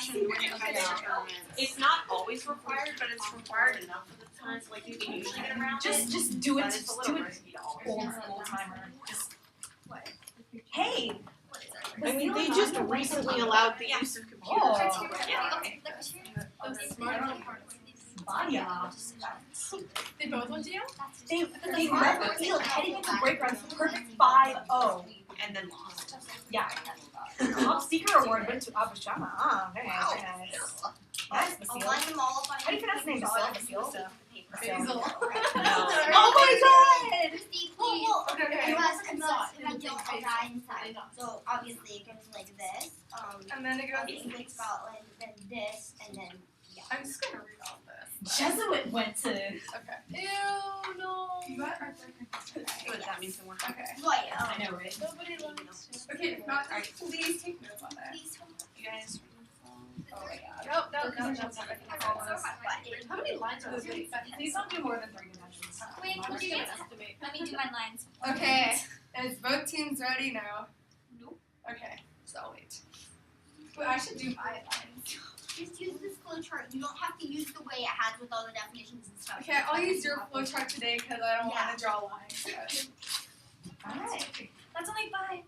fashion it's not always required, but it's required enough of the times. Like you can usually get around. Just do it. But it's a little risky always. Old timer. Just What? hey. I mean, they just recently allowed the use of computers. Oh. They both went to you? They never feel heading into break rounds perfect 5-0. And then lost. Yeah. Top Secret Award went to Abishama. Ah, very nice, very nice. Nice, I'll Basil. line them all up on How do you pronounce the name? Basil? Basil. Oh my god! Christie, Well, please. okay. You guys can don't die inside. So obviously it goes like this. And then it goes. Obviously like Scotland, then this, and then yeah. I'm just gonna read all this. Jesuit went to. Okay. Ew, no. You got our third. What that means to one. Okay. Right. I know, right? Nobody loves to. Okay, if not, please take notes on that. Please don't. You guys. Oh my god. No. How many lines are those? Please don't do more than 3 dimensions. Wait, could you let me do my lines. Okay. Is both teams ready now? Nope. Okay. So I'll wait. But I should do my lines. Just use this flowchart. You don't have to use the way it has with all the definitions and stuff. Okay, I'll use your flowchart today because I don't want to draw lines. Alright. That's only 5.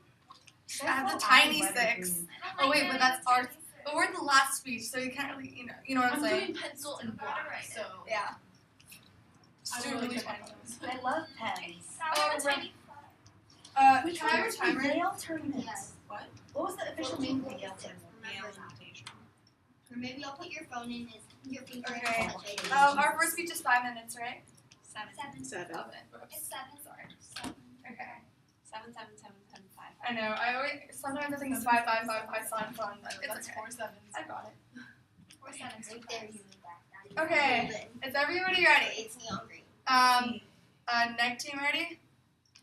I have the tiny 6. Oh wait, but that's ours. But we're in the last speech, so you can't really, you know what I'm saying? doing pencil and black, so. Yeah. Just do really tiny ones. I love pens. Can I have a timer? Yale tournament. Yes. What was the official name of the Yale tournament? Or maybe I'll put your phone in your finger. Okay. And Our first speech is 5 minutes, right? 7. Seven. It's 7. Sorry. 7. Okay. 7, 7, 7, 7, 5. I know. Sometimes I think it's 5, 5, 5, 5, fun, fun. It's okay. 4 sevens. I got it. 4 7s right there. You need that. Okay. Is everybody ready? It's neon green. Neg team ready?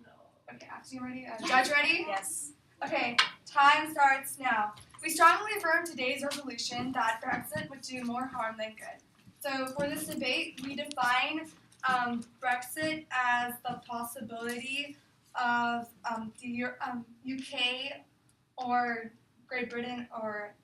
No. Okay, app team ready? Judge ready? Yes. Okay, time starts now. We strongly affirm today's resolution that Brexit would do more harm than good. So for this debate, we define Brexit as the possibility of the UK or Great Britain or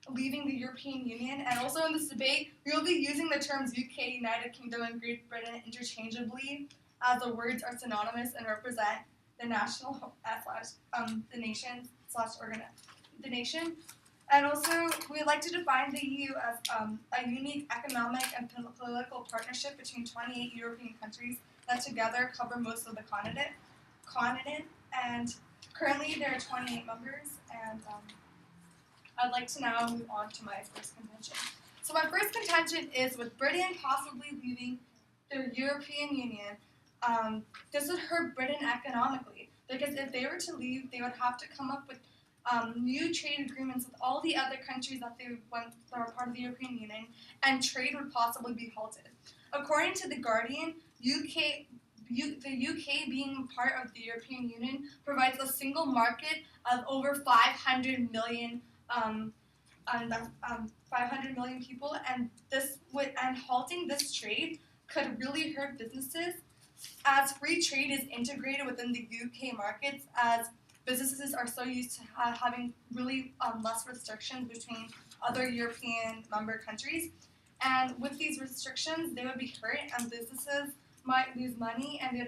leaving the European Union. And also in this debate, we will be using the terms UK, United Kingdom, and Great Britain interchangeably as the words are synonymous and represent the national the nation the nation. And also, we'd like to define the EU as a unique economic and political partnership between 28 European countries that together cover most of the continent. And currently, there are 28 members. And I'd like to now move on to my first contention. So my first contention is with Britain possibly leaving the European Union. This would hurt Britain economically because if they were to leave, they would have to come up with new trade agreements with all the other countries that are part of the European Union, and trade would possibly be halted. According to The Guardian, the UK being part of the European Union provides a single market of over 500 million 500 million people, and halting this trade could really hurt businesses, as free trade is integrated within the UK markets, as businesses are so used to having really less restrictions between other European member countries. And with these restrictions, they would be hurt, and businesses might lose money, and they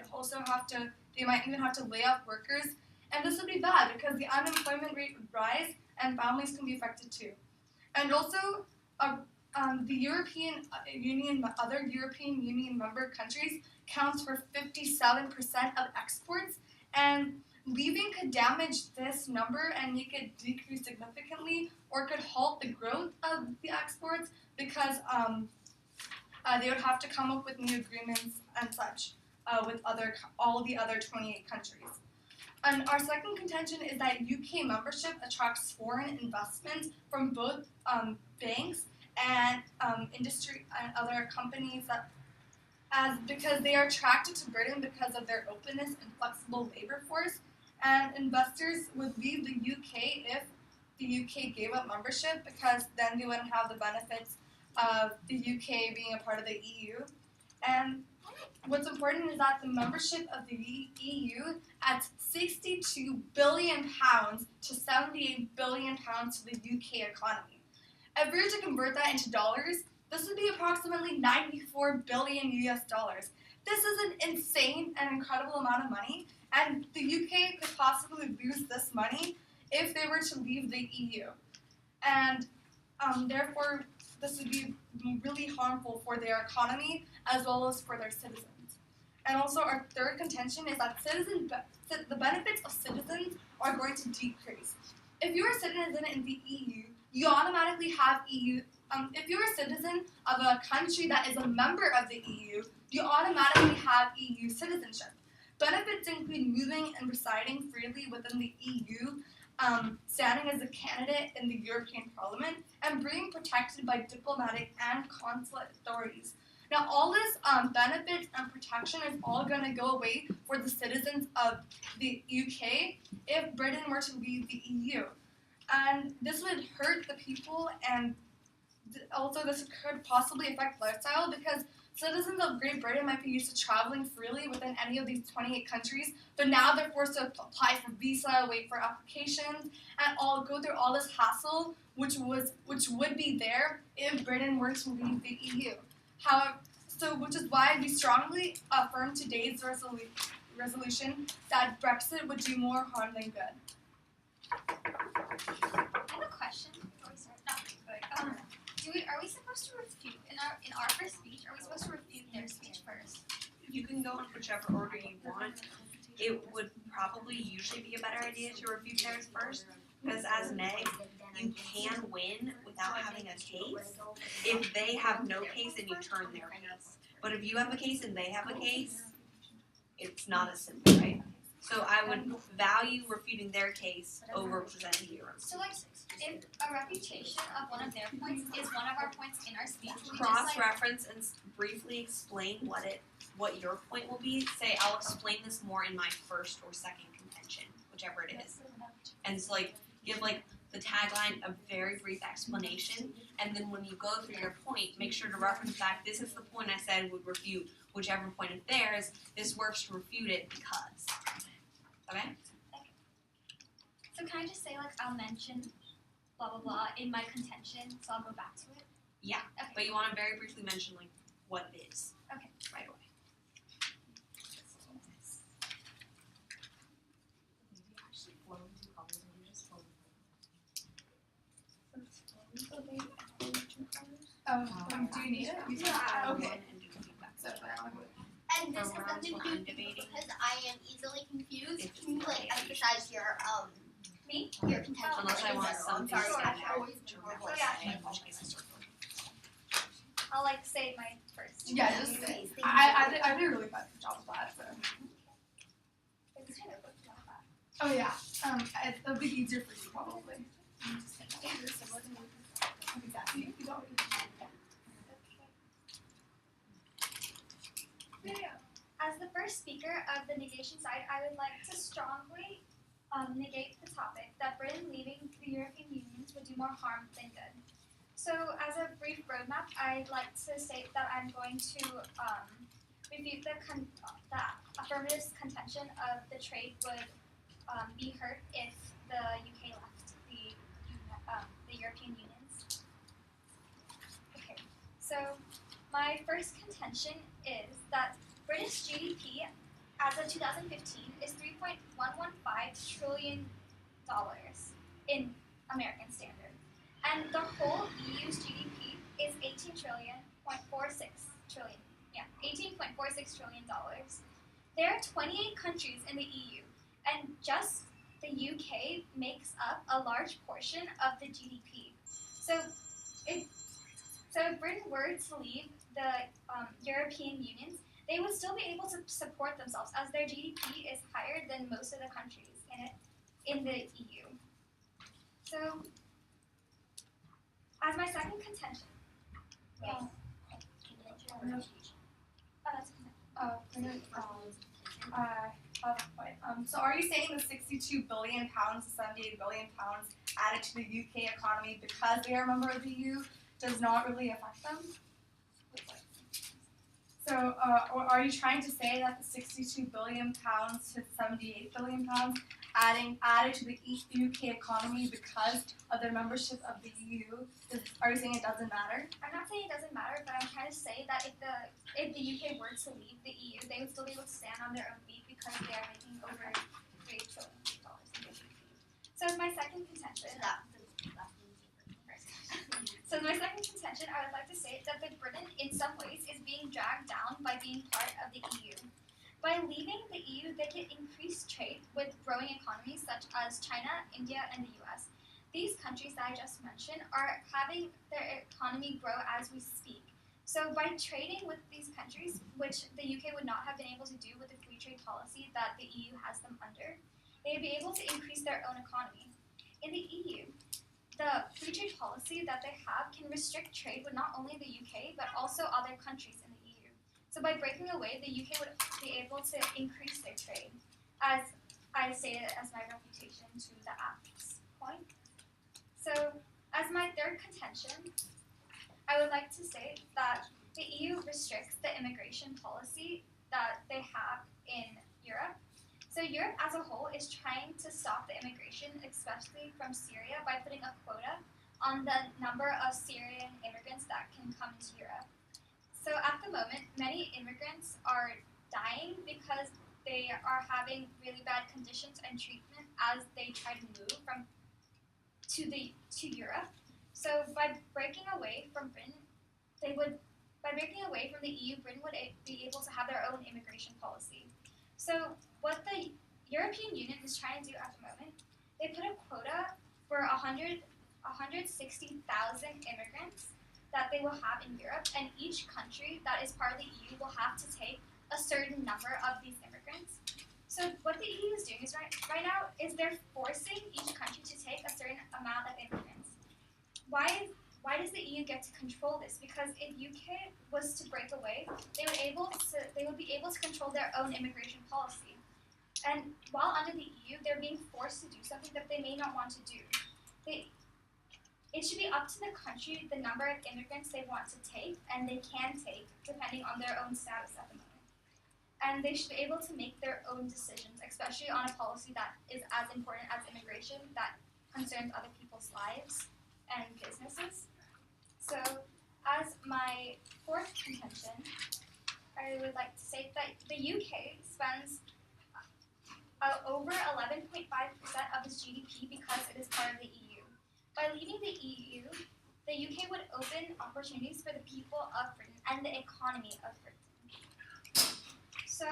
might even have to lay off workers. And this would be bad because the unemployment rate would rise, and families can be affected too. And also, the European Union, other European Union member countries counts for 57% of exports, and leaving could damage this number and make it decrease significantly, or could halt the growth of the exports because they would have to come up with new agreements and such with all the other 28 countries. And our second contention is that UK membership attracts foreign investment from both banks and industry and other companies because they are attracted to Britain because of their openness and flexible labor force. And investors would leave the UK if the UK gave up membership, because then they wouldn't have the benefits of the UK being a part of the EU. And what's important is that the membership of the EU adds £62 billion to £78 billion to the UK economy. If we were to convert that into dollars, this would be approximately 94 billion US dollars. This is an insane and incredible amount of money, and the UK could possibly lose this money if they were to leave the EU. And therefore, this would be really harmful for their economy as well as for their citizens. And also, our third contention is that the benefits of citizens are going to decrease. If you're a citizen in the EU, you automatically have EU. If you're a citizen of a country that is a member of the EU, you automatically have EU citizenship. Benefits include moving and residing freely within the EU, standing as a candidate in the European Parliament, and being protected by diplomatic and consulate authorities. Now, all this benefits and protection is all going to go away for the citizens of the UK if Britain were to leave the EU. And this would hurt the people, and also this could possibly affect lifestyle because citizens of Great Britain might be used to traveling freely within any of these 28 countries, but now they're forced to apply for visa, wait for applications, and go through all this hassle, which would be there if Britain were to leave the EU. However, which is why we strongly affirm today's resolution that Brexit would do more harm than good. I have a question before we start. Are we supposed to refute in our first speech? Are we supposed to refute their speech first? You can go in whichever order you want. It would probably usually be a better idea to refute theirs first, because as Meg, you can win without having a case. If they have no case, then you turn their case. But if you have a case and they have a case, it's not as simple, right? So I would value refuting their case over presenting your own. So, like, if a refutation of one of their points is one of our points in our speech, we just, Cross-reference and briefly explain what your point will be. Say, I'll explain this more in my first or second contention, whichever it is. And so, give, the tagline a very brief explanation, and then when you go through your point, make sure to reference back, this is the point I said would refute whichever point of theirs. This works to refute it because. Okay? So can I just say, I'll mention blah, blah, blah in my contention, so I'll go back to it? Yeah, Okay. but you want to very briefly mention, what it is. Okay. Right away. Do you need it? Yeah, Okay. and do feedback. So, And this has For nothing to rounds do one with debating. because I am easily confused. It's Can you okay. emphasize your your contention? Unless I want something sorry, to I've add always to been remember horrible. to say, in which case I circle. I'll say my first. yeah, just I did a really bad job of that. So. It's kind of looked like that. Oh yeah, it'll be easier for you probably. Exactly. You don't As the first speaker of the negation side, I would like to strongly negate the topic that Britain leaving the European Union would do more harm than good. So, as a brief roadmap, I'd like to state that I'm going to refute the affirmative contention of the trade would be hurt if the UK left the European unions. Okay, so my first contention is that British GDP as of 2015 is $3.115 trillion in American standard, and the whole EU's GDP is $18.46 trillion. There are 28 countries in the EU, and just the UK makes up a large portion of the GDP. So if Britain were to leave the European Union, they would still be able to support themselves as their GDP is higher than most of the countries in the EU. So, as my second contention, so are you saying the 62 billion pounds to 78 billion pounds added to the UK economy because they are a member of the EU does not really affect them? So, or are you trying to say that the 62 billion pounds to 78 billion pounds added to the UK economy because of their membership of the EU? Are you saying it doesn't matter? I'm not saying it doesn't matter, but I'm trying to say that if the UK were to leave the EU, they would still be able to stand on their own feet because they are making over $3 trillion in GDP. So as my second contention, I would like to say that the Britain, in some ways, is being dragged down by being part of the EU. By leaving the EU, they can increase trade with growing economies such as China, India, and the US. These countries that I just mentioned are having their economy grow as we speak. So by trading with these countries, which the UK would not have been able to do with the free trade policy that the EU has them under, they would be able to increase their own economy. In the EU, the free trade policy that they have can restrict trade with not only the UK, but also other countries in the EU. So by breaking away, the UK would be able to increase their trade, as I stated as my refutation to the Acts point. So as my third contention, I would like to say that the EU restricts the immigration policy that they have in Europe. So Europe as a whole is trying to stop the immigration, especially from Syria, by putting a quota on the number of Syrian immigrants that can come to Europe. So at the moment, many immigrants are dying because they are having really bad conditions and treatment as they try to move to Europe. So by breaking away from Britain, by breaking away from the EU, Britain would be able to have their own immigration policy. So what the European Union is trying to do at the moment, they put a quota for 160,000 immigrants that they will have in Europe, and each country that is part of the EU will have to take a certain number of these immigrants. So what the EU is doing is right now is they're forcing each country to take a certain amount of immigrants. Why does the EU get to control this? Because if UK was to break away, they would be able to control their own immigration policy. And while under the EU, they're being forced to do something that they may not want to do. It should be up to the country the number of immigrants they want to take, and they can take, depending on their own status at the moment. And they should be able to make their own decisions, especially on a policy that is as important as immigration, that concerns other people's lives and businesses. So, as my fourth contention, I would like to say that the UK spends over 11.5% of its GDP because it is part of the EU. By leaving the EU, the UK would open opportunities for the people of Britain and the economy of Britain. So,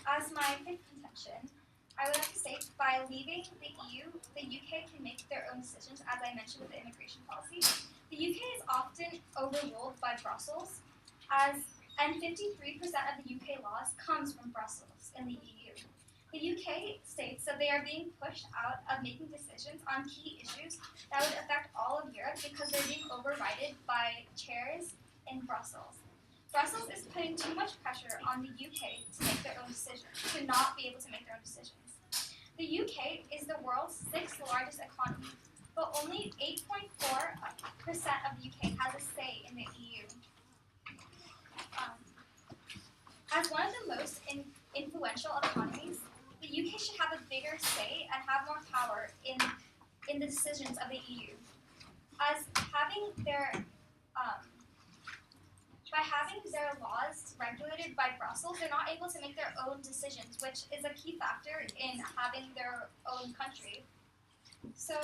as my fifth contention, I would like to say by leaving the EU, the UK can make their own decisions, as I mentioned with the immigration policy. The UK is often overruled by Brussels, and 53% of the UK laws comes from Brussels in the EU. The UK states that they are being pushed out of making decisions on key issues that would affect all of Europe because they're being overridden by chairs in Brussels. Brussels is putting too much pressure on the UK to make their own decisions, to not be able to make their own decisions. The UK is the world's 6th largest economy, but only 8.4% of the UK has a say in the EU. As one of the most influential economies, the UK should have a bigger say and have more power in the decisions of the EU. As having their by having their laws regulated by Brussels, they're not able to make their own decisions, which is a key factor in having their own country. So,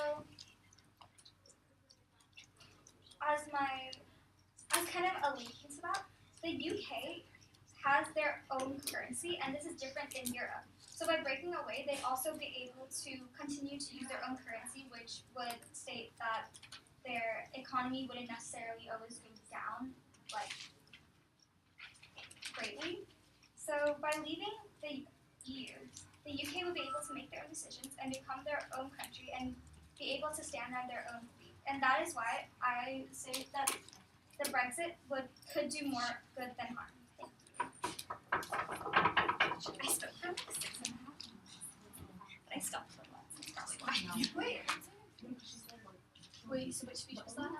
as kind of a link into that, the UK has their own currency, and this is different than Europe. So by breaking away, they'd also be able to continue to use their own currency, which would state that their economy wouldn't necessarily always go down, greatly. So by leaving the EU, the UK would be able to make their own decisions and become their own country and be able to stand on their own feet. And that is why I say that the Brexit could do more good than harm. Thank you. I spoke for like 6.5 minutes. But I stopped for lots. That's probably why. Wait, so which speech was that?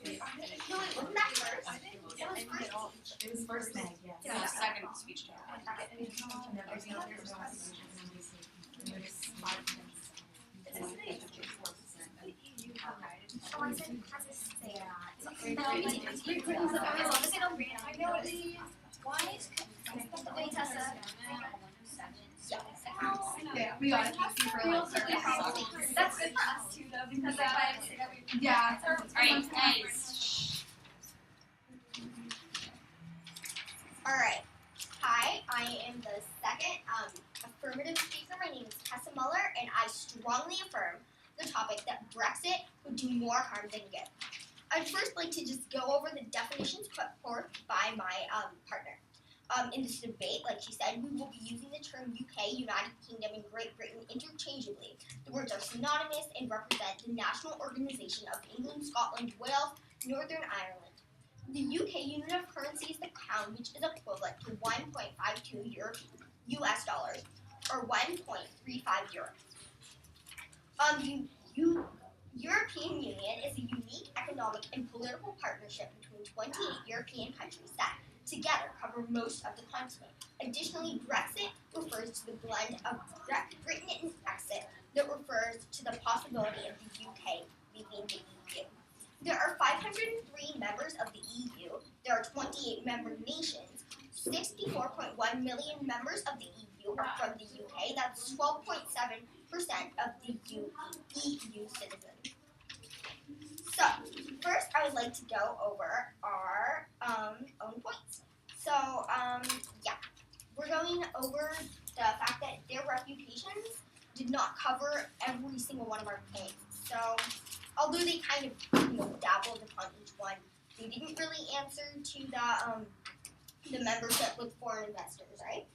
Wasn't that first? It was first Meg, yeah. Yeah, second speech. Oh, I said has a say. Wait, Tessa. Yeah, we got it. That's good for us too, though, because if I say that we. Yeah. Alright, guys. Alright. Hi, I am the second affirmative speaker. My name is Tessa Muller, and I strongly affirm the topic that Brexit would do more harm than good. I'd first like to just go over the definitions put forth by my partner. In this debate, like she said, we will be using the term UK, United Kingdom, and Great Britain interchangeably. The words are synonymous and represent the national organization of England, Scotland, Wales, Northern Ireland. The UK unit of currency is the pound, which is equivalent to 1.52 US dollars, or 1.35 euros. The European Union is a unique economic and political partnership between 28 European countries that together cover most of the continent. Additionally, Brexit refers to the blend of Britain and exit that refers to the possibility of the UK leaving the EU. There are 503 members of the EU. There are 28 member nations. 64.1 million members of the EU are from the UK. That's 12.7% of the EU citizens. So, first I would like to go over our own points. So, we're going over the fact that their reputations did not cover every single one of our points. So, although they kind of dabbled upon each one, they didn't really answer to the membership with foreign investors, right?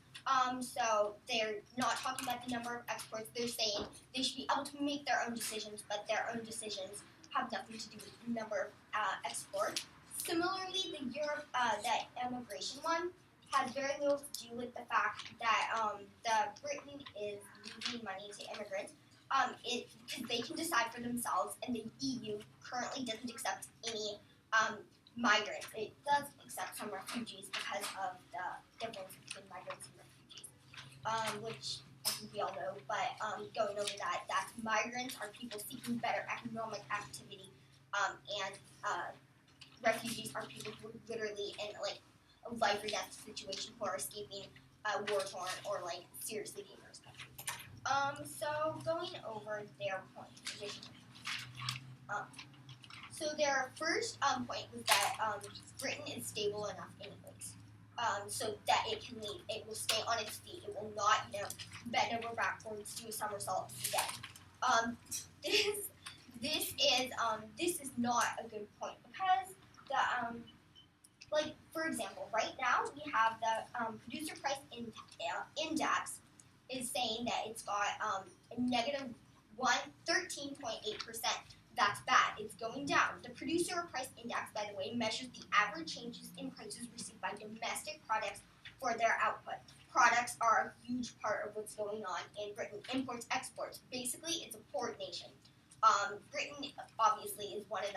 So they're not talking about the number of exports. They're saying they should be able to make their own decisions, but their own decisions have nothing to do with the number of exports. Similarly, that immigration one had very little to do with the fact that Britain is losing money to immigrants. Because they can decide for themselves, and the EU currently doesn't accept any migrants. It does accept some refugees because of the difference between migrants and refugees, which I think we all know. But going over that migrants are people seeking better economic activity, and refugees are people who are literally in like a life or death situation, who are escaping a war-torn or like seriously dangerous country. So going over their points additionally. So their first point was that Britain is stable enough anyways, so that it can leave. It will stay on its feet. It will not, bend over backwards, do a somersault, and be dead. This is not a good point because for example, right now we have the producer price index is saying that it's got a negative 13.8%. That's bad. It's going down. The producer price index, by the way, measures the average changes in prices received by domestic products for their output. Products are a huge part of what's going on in Britain. Imports, exports. Basically, it's a port nation. Britain, obviously, is one of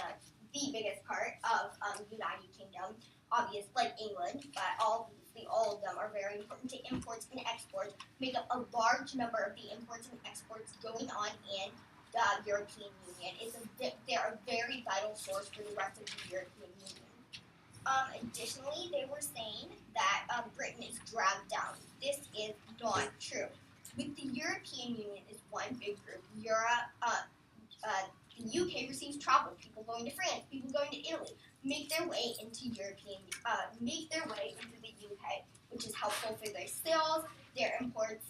the biggest part of United Kingdom. Obvious, like England, but all of them are very important to imports and exports, make up a large number of the imports and exports going on in the European Union. They're a very vital source for the rest of the European Union. Additionally, they were saying that Britain is dragged down. This is not true. With the European Union is one big group. The UK receives travel, people going to France, people going to Italy, make their way into the UK, which is helpful for their sales, their imports,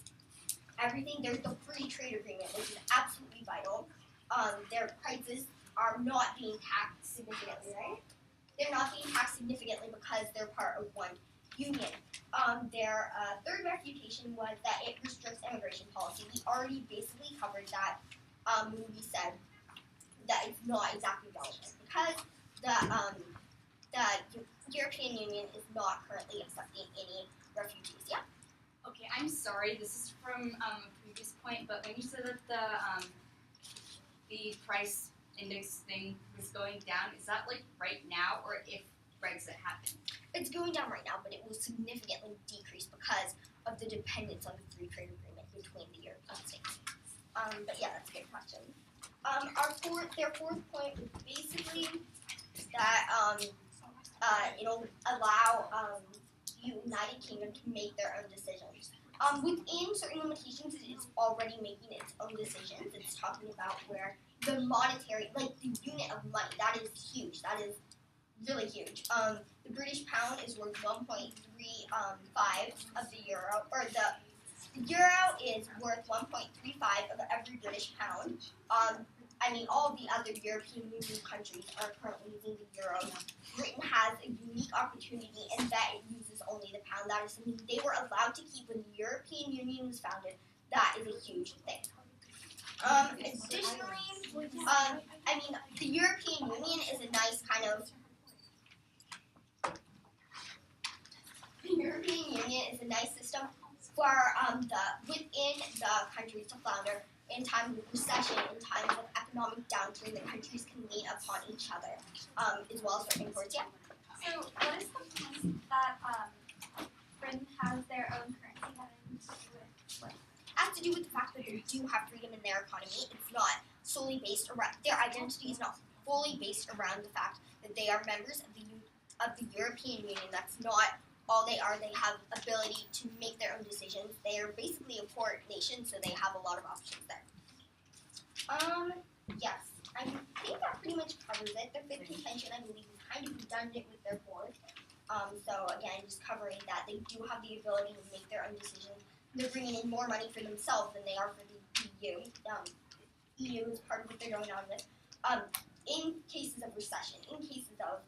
everything. There's the free trade agreement, which is absolutely vital. Their prices are not being taxed significantly, right? They're not being taxed significantly because they're part of one union. Their third refutation was that it restricts immigration policy. We already basically covered that when we said that it's not exactly relevant because the European Union is not currently accepting any refugees. Yeah. Okay, I'm sorry. This is from a previous point, but when you said that the price index thing was going down. Is that like right now, or if Brexit happened? It's going down right now, but it will significantly decrease because of the dependence on the free trade agreement between the European states. But yeah, that's a good question. Their fourth point was basically that it'll allow the United Kingdom to make their own decisions. Within certain limitations, it's already making its own decisions. It's talking about where the monetary, like the unit of money, that is huge. That is really huge. The British pound is worth 1.35 of the euro, or the euro is worth 1.35 of every British pound. All of the other European Union countries are currently using the euro. Britain has a unique opportunity in that it uses only the pound. That is something they were allowed to keep when the European Union was founded. That is a huge thing. Additionally, the European Union is a nice kind of system for within the countries to flounder. In times of recession, in times of economic downturn, the countries can lean upon each other, as well as for imports. Yeah. So, what is the point that Britain has their own currency having to do with? It has to do with the fact that they do have freedom in their economy. It's not solely based around their identity is not fully based around the fact that they are members of the European Union. That's not all they are. They have ability to make their own decisions. They are basically a poor nation, so they have a lot of options there. Yes, I think that pretty much covers it. Their fifth contention, I believe, is kind of redundant with their fourth. So again, just covering that they do have the ability to make their own decisions. They're bringing in more money for themselves than they are for the EU. EU is part of what they're going on with. In cases of recession, in cases of,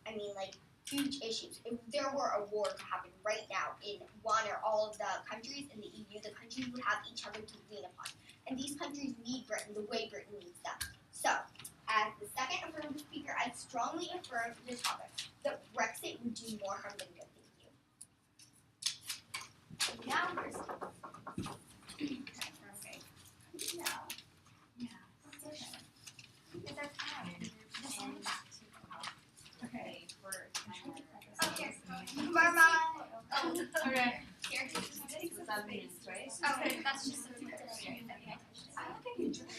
huge issues. If there were a war to happen right now in one or all of the countries in the EU, the countries would have each other to lean upon. And these countries need Britain the way Britain needs them. So, as the second affirmative speaker, I strongly affirm the topic that Brexit would do more harm than good. Thank you. Yeah, first. Okay. Yeah. Okay. Okay. Mama. Okay. Here. 7 minutes, right? Oh, that's just a I don't think you drink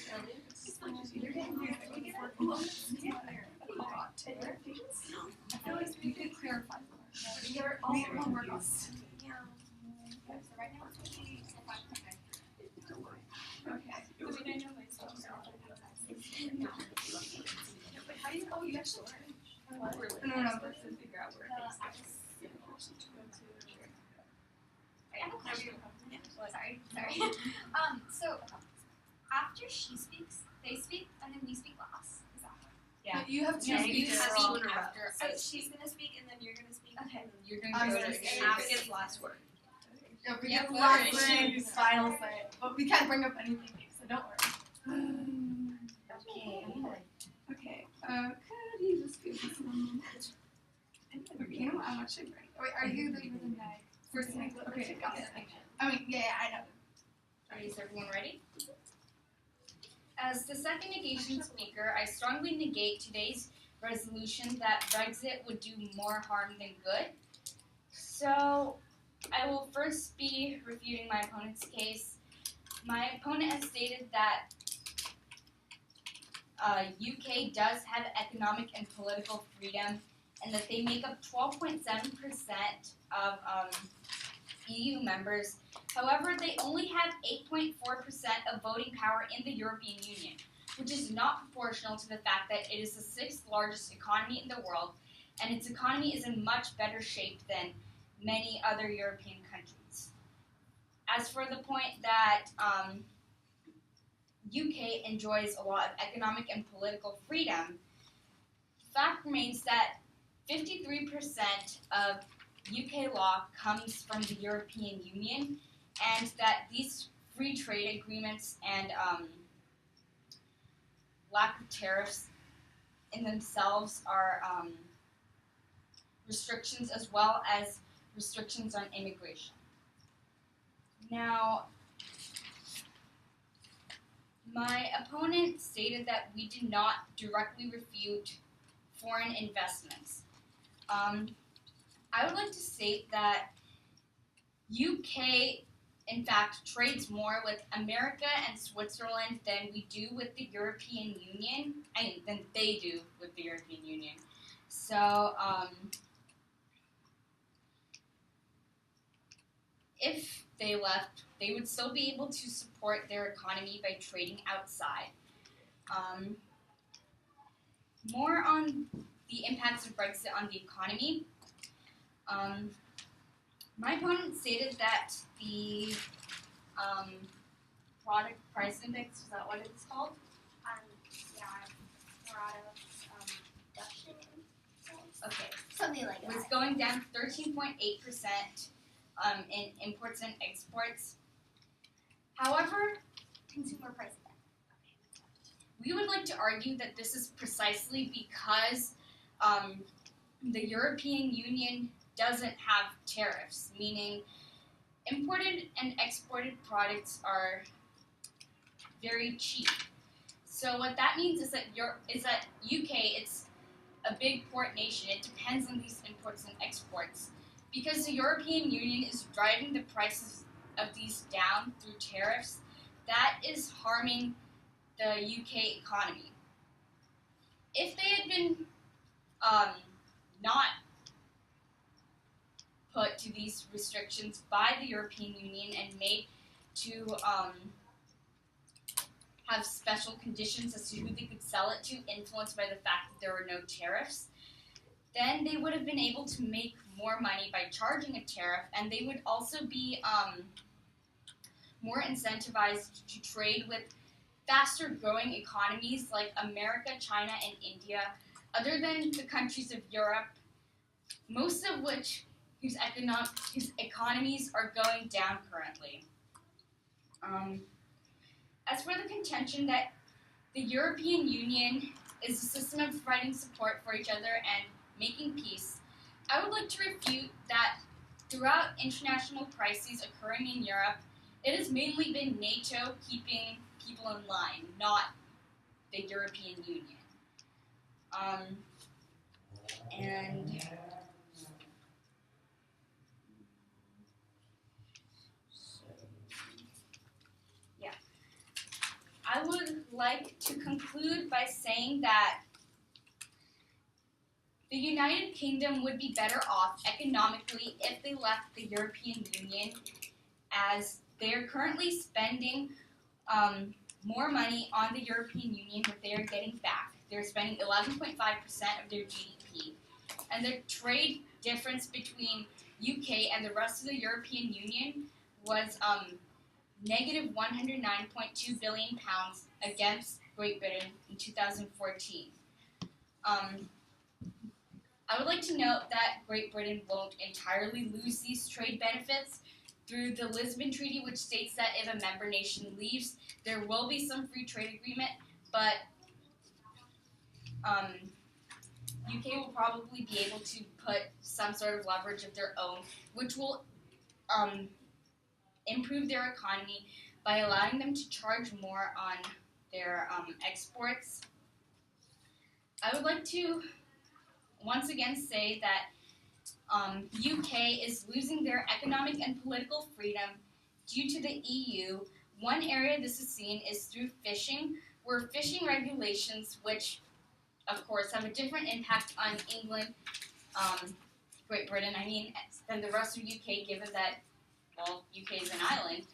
I feel like you could clarify more. You're all one word on. So right now it's going to be Okay. How do you actually No. Figure out where it is. I have a question. Sorry. So after she speaks, they speak, and then we speak last. Is that what? Yeah. But you have two Yeah, you speakers. have wrong. speak after. So she's gonna speak and then you're gonna speak. Okay. You're going I'm to gonna go say to Africa's last word. Yeah, we Yeah, get last flourish. word, final say. But we can't bring up anything new, so don't worry. Okay. Could you just give us a moment? You know what? I'm actually ready. Wait, are you the Meg? First Meg. Okay, got it. Yeah, I know. Are you everyone ready? As the second negation speaker, I strongly negate today's resolution that Brexit would do more harm than good. So, I will first be refuting my opponent's case. My opponent has stated that UK does have economic and political freedom, and that they make up 12.7% of EU members. However, they only have 8.4% of voting power in the European Union, which is not proportional to the fact that it is the sixth largest economy in the world, and its economy is in much better shape than many other European countries. As for the point that UK enjoys a lot of economic and political freedom, the fact remains that 53% of UK law comes from the European Union, and that these free trade agreements and lack of tariffs in themselves are restrictions as well as restrictions on immigration. Now, My opponent stated that we did not directly refute foreign investments. I would like to state that UK, in fact, trades more with America and Switzerland than we do with the European Union, than they do with the European Union. So, if they left, they would still be able to support their economy by trading outside. More on the impacts of Brexit on the economy. My opponent stated that the product price index, is that what it's called? Yeah, product, production, Okay, something like was that. going down 13.8% in imports and exports. However, Consumer price index. we would like to argue that this is precisely because the European Union doesn't have tariffs, meaning imported and exported products are very cheap. So what that means is that UK, it's a big port nation. It depends on these imports and exports. Because the European Union is driving the prices of these down through tariffs, that is harming the UK economy. If they had been not put to these restrictions by the European Union and made to have special conditions as to who they could sell it to, influenced by the fact that there were no tariffs, then they would have been able to make more money by charging a tariff, and they would also be more incentivized to trade with faster growing economies like America, China, and India, other than the countries of Europe, most of which whose economies are going down currently. As for the contention that the European Union is a system of providing support for each other and making peace, I would like to refute that throughout international crises occurring in Europe, it has mainly been NATO keeping people in line, not the European Union. I would like to conclude by saying that the United Kingdom would be better off economically if they left the European Union, as they are currently spending more money on the European Union than they are getting back. They're spending 11.5% of their GDP. And the trade difference between UK and the rest of the European Union was negative 109.2 billion pounds against Great Britain in 2014. I would like to note that Great Britain won't entirely lose these trade benefits through the Lisbon Treaty, which states that if a member nation leaves, there will be some free trade agreement, but UK will probably be able to put some sort of leverage of their own, which will improve their economy by allowing them to charge more on their exports. I would like to once again say that UK is losing their economic and political freedom due to the EU. One area this is seen is through fishing, where fishing regulations, which of course have a different impact on England, Great Britain, than the rest of UK, given that, well, UK is an island,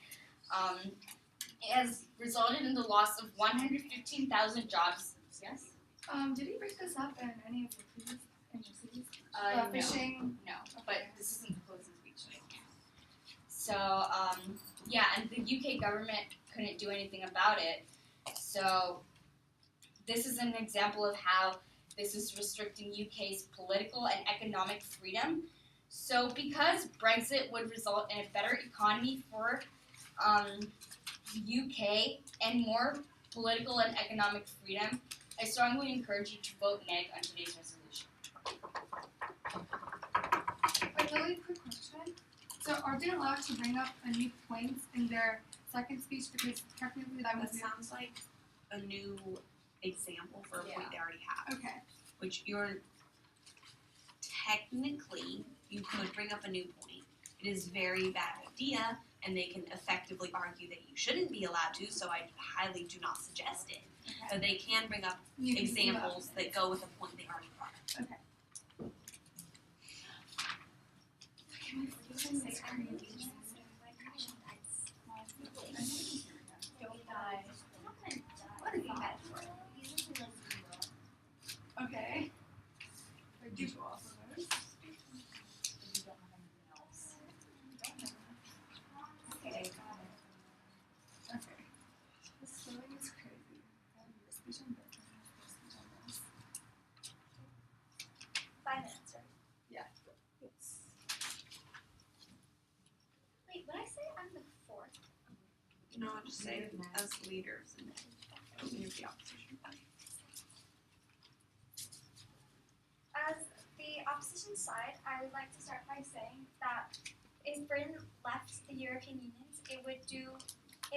it has resulted in the loss of 115,000 jobs. Yes? Did you bring this up in any of your previous cities? No. Fishing? No, but this isn't the closing speech. So, and the UK government couldn't do anything about it. So, this is an example of how this is restricting UK's political and economic freedom. So, because Brexit would result in a better economy for UK and more political and economic freedom, I strongly encourage you to vote neg on today's resolution. A really quick question. So are they allowed to bring up new points in their second speech because technically that was That sounds like a new example for a point they already have. okay. Which you're technically, you could bring up a new point. It is very bad idea, and they can effectively argue that you shouldn't be allowed to, so I highly do not suggest it. But they can bring up You can see examples that go with a point they already brought up. Okay. Okay, my phone is crazy. Don't die. What is that? Okay. Or do you also those? Okay. Okay. This spelling is crazy. Speech on book. Speech on this. 5 minutes, right? Yeah. Wait, would I say I'm the fourth? No, I'll just say as leaders and you're the opposition party. As the opposition side, I would like to start by saying that if Britain left the European Union, it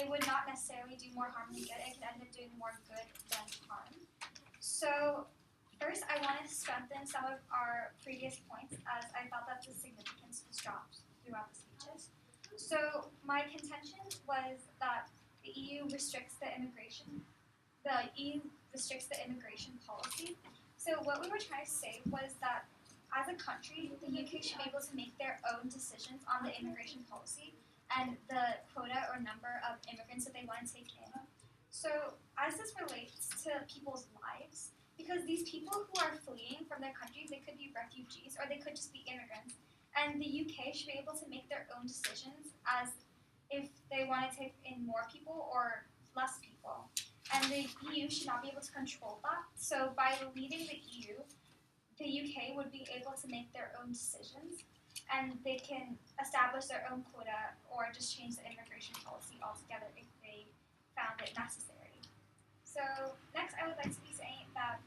would not necessarily do more harm than good. It could end up doing more good than harm. So first, I want to strengthen some of our previous points, as I felt that the significance was dropped throughout the speeches. So my contention was that the EU restricts the immigration policy. So what we were trying to say was that as a country, the UK should be able to make their own decisions on the immigration policy and the quota or number of immigrants that they want to take in. So as this relates to people's lives, because these people who are fleeing from their country, they could be refugees or they could just be immigrants. And the UK should be able to make their own decisions as if they want to take in more people or less people. And the EU should not be able to control that. So by leaving the EU, the UK would be able to make their own decisions and they can establish their own quota or just change the immigration policy altogether if they found it necessary. So next I would like to be saying that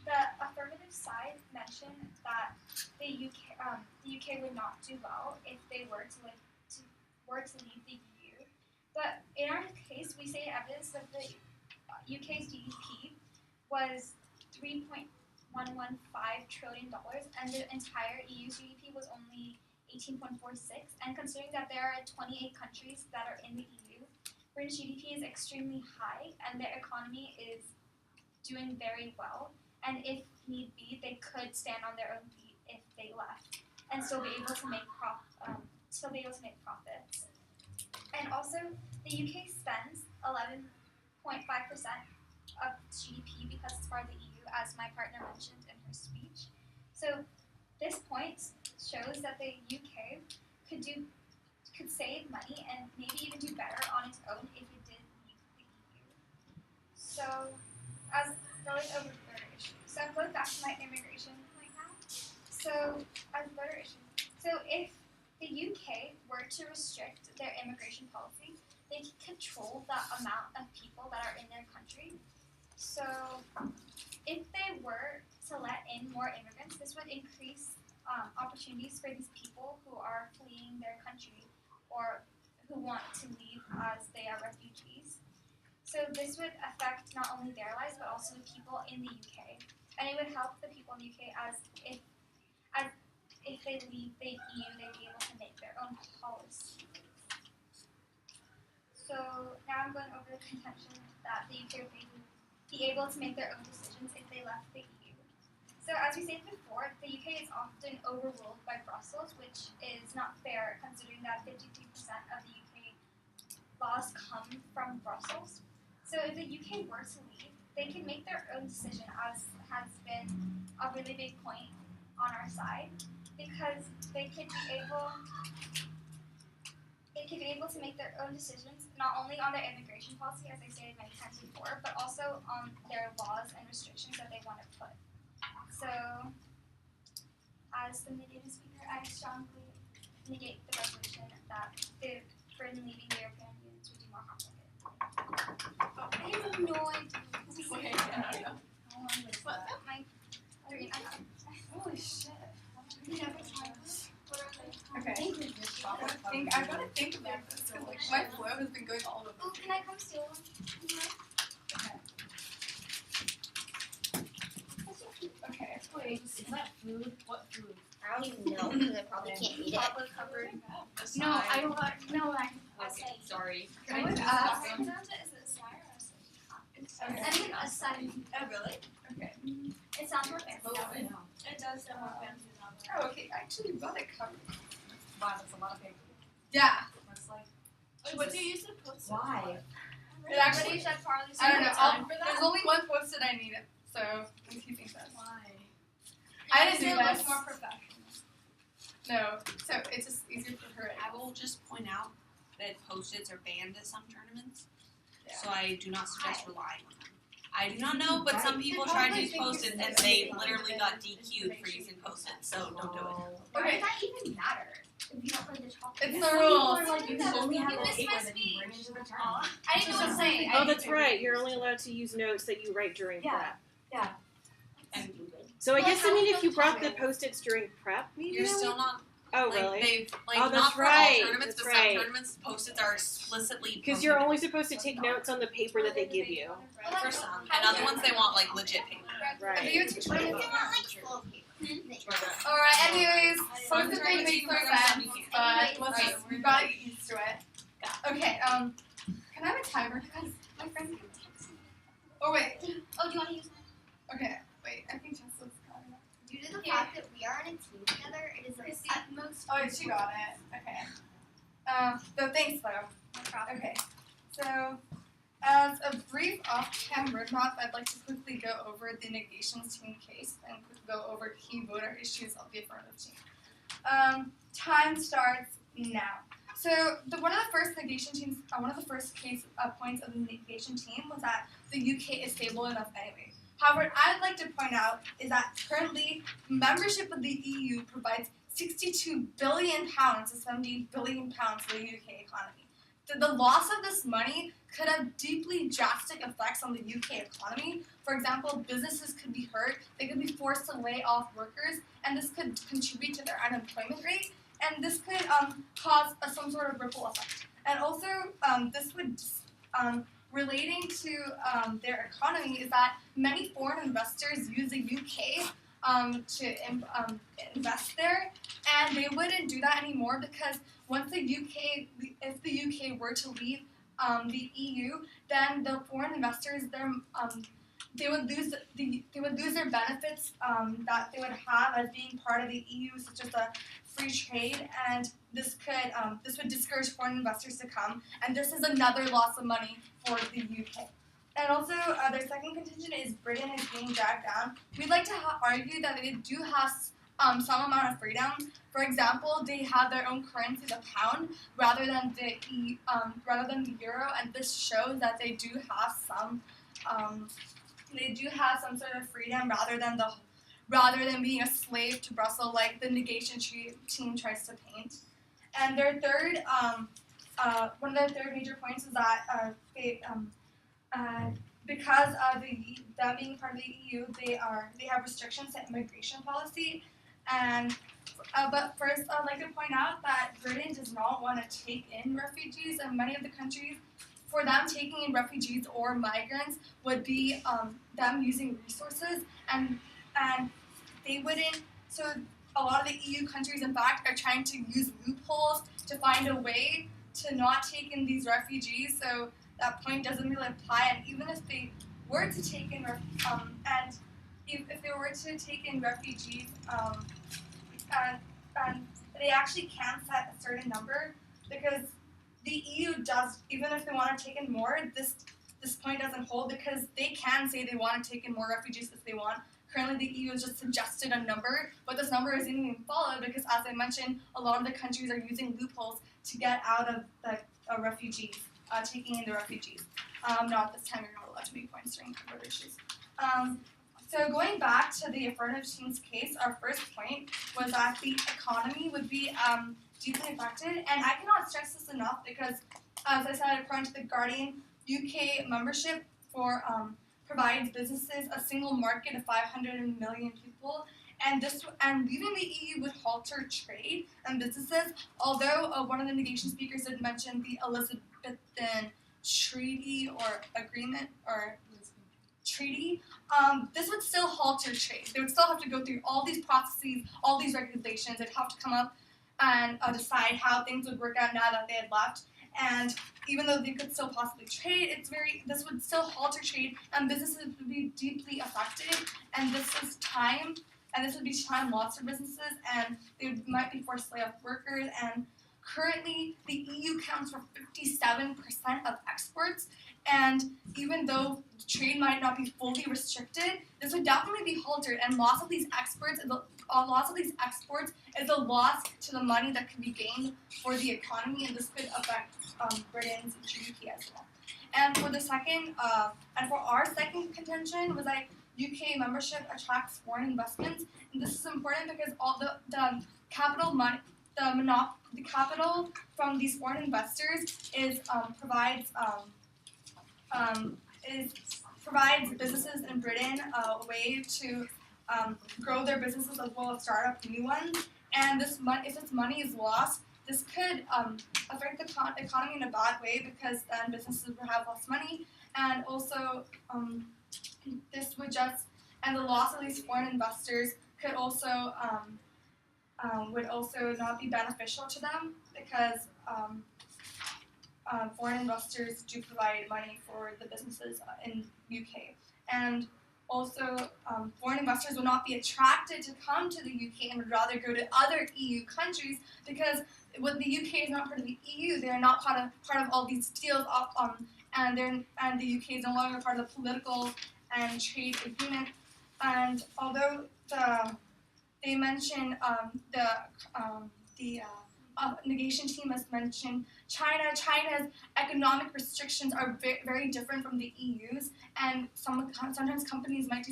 the affirmative side mentioned that the UK would not do well if they were to leave the EU. But in our case, we say evidence that the UK's GDP was $3.115 trillion, and the entire EU's GDP was only 18.46. And considering that there are 28 countries that are in the EU, British GDP is extremely high, and their economy is doing very well. And if need be, they could stand on their own feet if they left, and still be able to make profits. And also, the UK spends 11.5% of GDP because it's part of the EU, as my partner mentioned in her speech. So this point shows that the UK could save money and maybe even do better on its own if it did leave the EU. So as going over the voter issue. So I'm going back to my immigration point now. So as voter issue. So if the UK were to restrict their immigration policy, they can control the amount of people that are in their country. So if they were to let in more immigrants, this would increase opportunities for these people who are fleeing their country or who want to leave as they are refugees. So this would affect not only their lives but also the people in the UK. And it would help the people in the UK as if they leave the EU, they'd be able to make their own policies. So now I'm going over the contention that the UK would be able to make their own decisions if they left the EU. So as we said before, the UK is often overruled by Brussels, which is not fair considering that 53% of the UK laws come from Brussels. So if the UK were to leave, they can make their own decision, as has been a really big point on our side, because they could be able to make their own decisions not only on their immigration policy, as I stated many times before, but also on their laws and restrictions that they want to put. So, as the negative speaker, I strongly negate the resolution that the Britain leaving the European Union would do more harm than good. I have no idea. Okay, I don't know. What? My three. Holy shit. What are they? Okay. I gotta think about this. Like, my flow has been going want to steal one? Okay. Wait, is that food? What food? I don't even know because I probably can't eat it. Chocolate covered. No, I want. No, I. Okay. Sorry. I would ask. Is it a side or a side? Okay. I think a side. Oh, really? Okay. It sounds more fancy. It does sound more fancy. Oh, okay. Actually, you got it covered. Wow, that's a lot of paper. Yeah. That's like. What do you use to post? Why? It actually. said Farley's I don't know. time for that. There's only one post-it I needed, so what do you think that? Why? I didn't do It this. looks more professional. No, so it's just easier for her. I will just point out that Post-its are banned at some tournaments, Yeah. so I do not suggest relying on them. I do not know, but some people They tried to probably use think Post-its you're and they literally got DQ'd for using Post-its, so don't do it. Why Okay. does that even matter if you don't play the chocolate? It's game? the rules. You that only have you a missed paper my that you bring into the tournament. I didn't know what to say. Oh, that's right. You're only allowed to use notes that you write during prep. And So I guess if you brought the Post-its during prep, maybe you're that still would- not, Oh, like, really? they've, like, Oh, not that's for right. all tournaments, That's but right. some tournaments, Post-its are explicitly Because you're prohibited only supposed to take notes on the paper that they give you. for some, and other ones they want, like, legit paper. If you Right. teach What me. if you want like slow paper? Alright, anyways, Some post-it tournaments makes you more can write sense, some you but listen, we've got to get used to it. Okay, can I have a timer? Because my friend. Oh, wait. Oh, do you want to use mine? Okay, wait. I think Tesla's got it. Due to the fact that we are on a team together, it is of Christie. utmost. Oh, she got it. Okay. So thanks, though. No problem. Okay. So, as a brief off-cam roadmap, I'd like to quickly go over the negations team case and quickly go over key voter issues of the affirmative team. Time starts now. So, one of the first points of the negation team was that the UK is stable enough anyway. However, I'd like to point out is that currently membership of the EU provides £62 billion to £70 billion for the UK economy. The loss of this money could have deeply drastic effects on the UK economy. For example, businesses could be hurt, they could be forced to lay off workers, and this could contribute to their unemployment rate, and this could cause some sort of ripple effect. And also, this would, relating to their economy, is that many foreign investors use the UK to invest there, and they wouldn't do that anymore because once if the UK were to leave the EU, then the foreign investors they would lose their benefits that they would have as being part of the EU, such as a free trade, and this would discourage foreign investors to come, and this is another loss of money for the UK. And also, their second contingent is Britain is being dragged down. We'd like to argue that they do have some amount of freedom. For example, they have their own currency, the pound, rather than the euro, and this shows that they do have some sort of freedom rather than being a slave to Brussels, like the negation team tries to paint. And their third, one of their third major points is that because of them being part of the EU, they have restrictions to immigration policy. And but first, I'd like to point out that Britain does not want to take in refugees, and many of the countries, for them taking in refugees or migrants would be them using resources, and they wouldn't. So a lot of the EU countries, in fact, are trying to use loopholes to find a way to not take in these refugees. So that point doesn't really apply. And even if they were to take in if they were to take in refugees, and they actually can set a certain number, because the EU does, even if they want to take in more, this point doesn't hold, because they can say they want to take in more refugees if they want. Currently, the EU has just suggested a number, but this number isn't even followed because, as I mentioned, a lot of the countries are using loopholes to get out of the refugees, taking in the refugees. Not this time, you're not allowed to make points during voter issues. So going back to the affirmative team's case, our first point was that the economy would be deeply affected, and I cannot stress this enough because, as I said, according to The Guardian, UK membership provides businesses a single market of 500 million people, and leaving the EU would halter trade and businesses. Although one of the negation speakers did mention the Elizabethan treaty or agreement or treaty, this would still halter trade. They would still have to go through all these processes, all these regulations. They'd have to come up and decide how things would work out now that they had left. And even though they could still possibly trade, this would still halter trade, and businesses would be deeply affected. And this is time, and this would be time lost for businesses, and they might be forced to lay off workers. And currently, the EU counts for 57% of exports. And even though trade might not be fully restricted, this would definitely be haltered. And loss of these exports is a loss to the money that can be gained for the economy, and this could affect Britain's GDP as well. And for our second contention was that UK membership attracts foreign investments, and this is important because all the capital money, the capital from these foreign investors provides businesses in Britain a way to grow their businesses as well as start up new ones. And if this money is lost, this could affect the economy in a bad way, because then businesses would have less money, and also the loss of these foreign investors could also would also not be beneficial to them, because foreign investors do provide money for the businesses in UK. And also, foreign investors will not be attracted to come to the UK and would rather go to other EU countries, because when the UK is not part of the EU, they are not part of all these deals, and the UK is no longer part of the political and trade agreement. And although they mention the negation team has mentioned China's economic restrictions are very different from the EU's, and sometimes companies might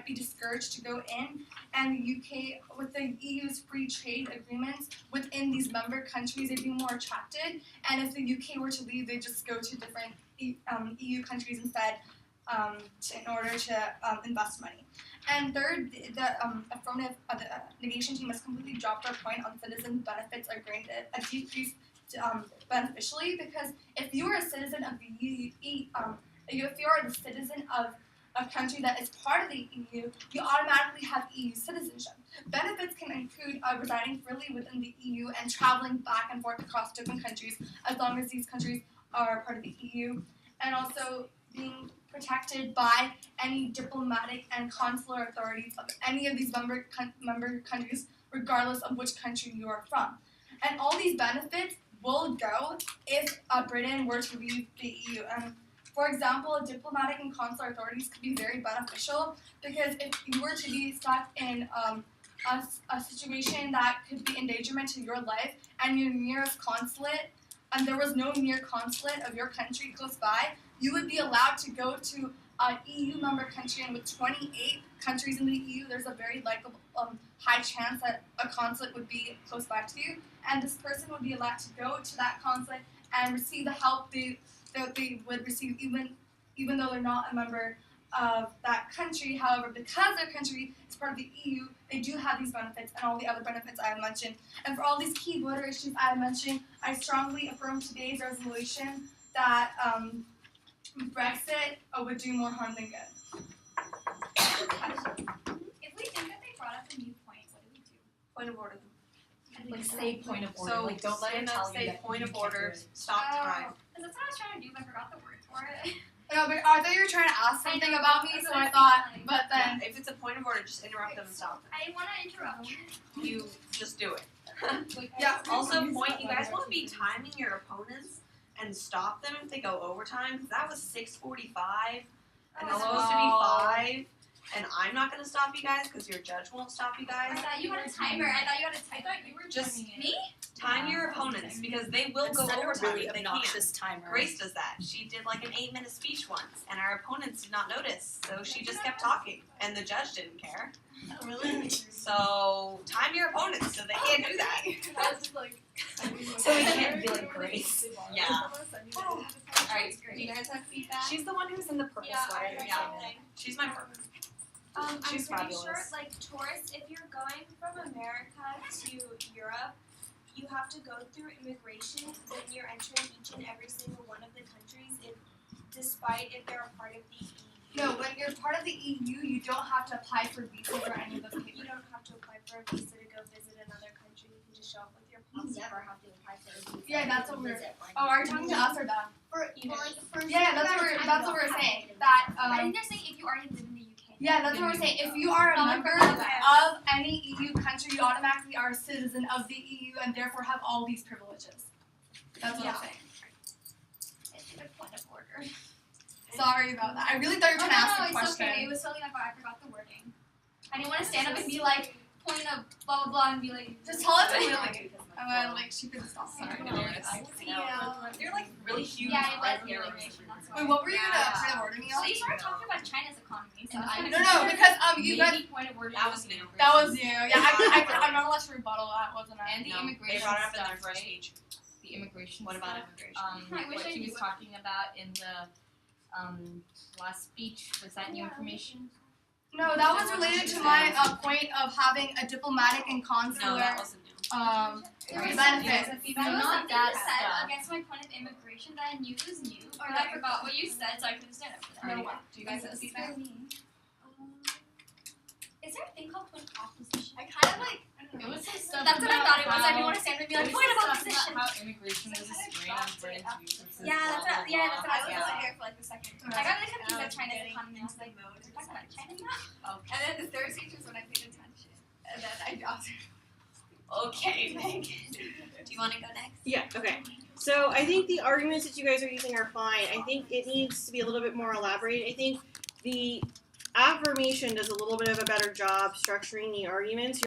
be discouraged to go in. And the UK, with the EU's free trade agreements within these member countries, they'd be more attracted. And if the UK were to leave, they'd just go to different EU countries instead in order to invest money. And third, the negation team has completely dropped our point on citizen benefits are going to decrease beneficially, because if you are a citizen of the EU, if you are the citizen of a country that is part of the EU, you automatically have EU citizenship. Benefits can include residing freely within the EU and traveling back and forth across different countries, as long as these countries are part of the EU, and also being protected by any diplomatic and consular authorities of any of these member countries, regardless of which country you are from. And all these benefits will go if Britain were to leave the EU. And for example, diplomatic and consular authorities could be very beneficial, because if you were to be stuck in a situation that could be endangerment to your life, and your nearest consulate, and there was no near consulate of your country close by, you would be allowed to go to an EU member country, and with 28 countries in the EU, there's a very high chance that a consulate would be close by to you, and this person would be allowed to go to that consulate and receive the help that they would receive even though they're not a member of that country. However, because their country is part of the EU, they do have these benefits and all the other benefits I have mentioned. And for all these key border issues I have mentioned, I strongly affirm today's resolution that Brexit would do more harm than good. If we think that they brought up a new point, what do we do? Point of order. Like say point of order. So like don't let it stand up, tell you say that point you of can't order, do it. stop time. Because that's what I was trying to do, but I forgot the word for it. No, but I thought you were trying to ask something about me, That's so what I was thought, thinking. but then, If it's a point of order, just interrupt them and stop them. I want to interrupt you. You just do it. yeah. Also, you guys want to be timing your opponents and stop them if they go overtime, because that was 6:45 and it's supposed to be 5. And I'm not going to stop you guys because your judge won't stop you I guys. thought you had a timer. I thought you were Just timing it. Me? time your opponents, because they will go Set a overtime really if they can. obnoxious timer. Grace does that. She did like an 8-minute speech once, and our opponents did not notice, so she just kept talking, and the judge didn't care. Oh, really? So time your opponents so they can't do that. I was just like, So we can't be like Grace. Yeah. Alright, do you guys have feedback? She's the one who's in the purple sweater. She's my partner. I'm She's pretty fabulous. sure, like, tourists, if you're going from America to Europe, you have to go through immigration when you're entering each and every single one of the countries, despite if they're a part of the EU. No, when you're part of the EU, you don't have to apply for visas or any of those You papers. don't have to apply for a visa to go visit another country. You can just show up with your You passport. never have to apply for a visa. Yeah, that's to what we're- visit one. Oh, are you talking to us or them? For Yeah, that's what we're saying. That I think they're saying if you already live in the UK. yeah, that's what we're saying. If you are a member of any EU country, you automatically are a citizen of the EU and therefore have all these privileges. That's what I'm saying. It's a point of order. Sorry about that. I really thought you were trying to ask a it's question. okay. It was totally my fault. I forgot the wording. I didn't want to stand up and be like, point of blah blah blah and be like. Just tell it to Lily. And then like she can stop. Sorry. They're like really huge. Yeah, it was red immigration. That's why. Wait, what were you gonna point of order me So on? you started talking about China's economy. So And I No, because you guys. Maybe point of order. That was new. That was you. Yeah, I'm not allowed to rebuttal that, wasn't I? And the No, immigration they brought it up in stuff, their first right? speech. The immigration. What about stuff. immigration? I wish What I she knew was what- talking about in the last speech, was that new information? No, that was related to my point of having a diplomatic and consular No, that wasn't new. There was benefit. something No, not something that you said stuff. against my point of immigration that I knew was new, or I forgot what you said, so I couldn't stand up for that. No, Do you guys have feedback? Is there a thing called twin opposition? I kind of like. It was some stuff That's what I about thought it was. I didn't how- want to stand up and be it like, was point of some stuff opposition. about how immigration was a strange branch versus Yeah, that's blah, what. Yeah, that's what I was blah, there for like the second. I got really confused at China's economy. I was like, we're talking about China now. And then the third speech was when I paid attention. And then I also. Okay. Do you want to go next? Yeah, okay. So I think the arguments that you guys are using are fine. I think it needs to be a little bit more elaborated. I think the affirmation does a little bit of a better job structuring the arguments.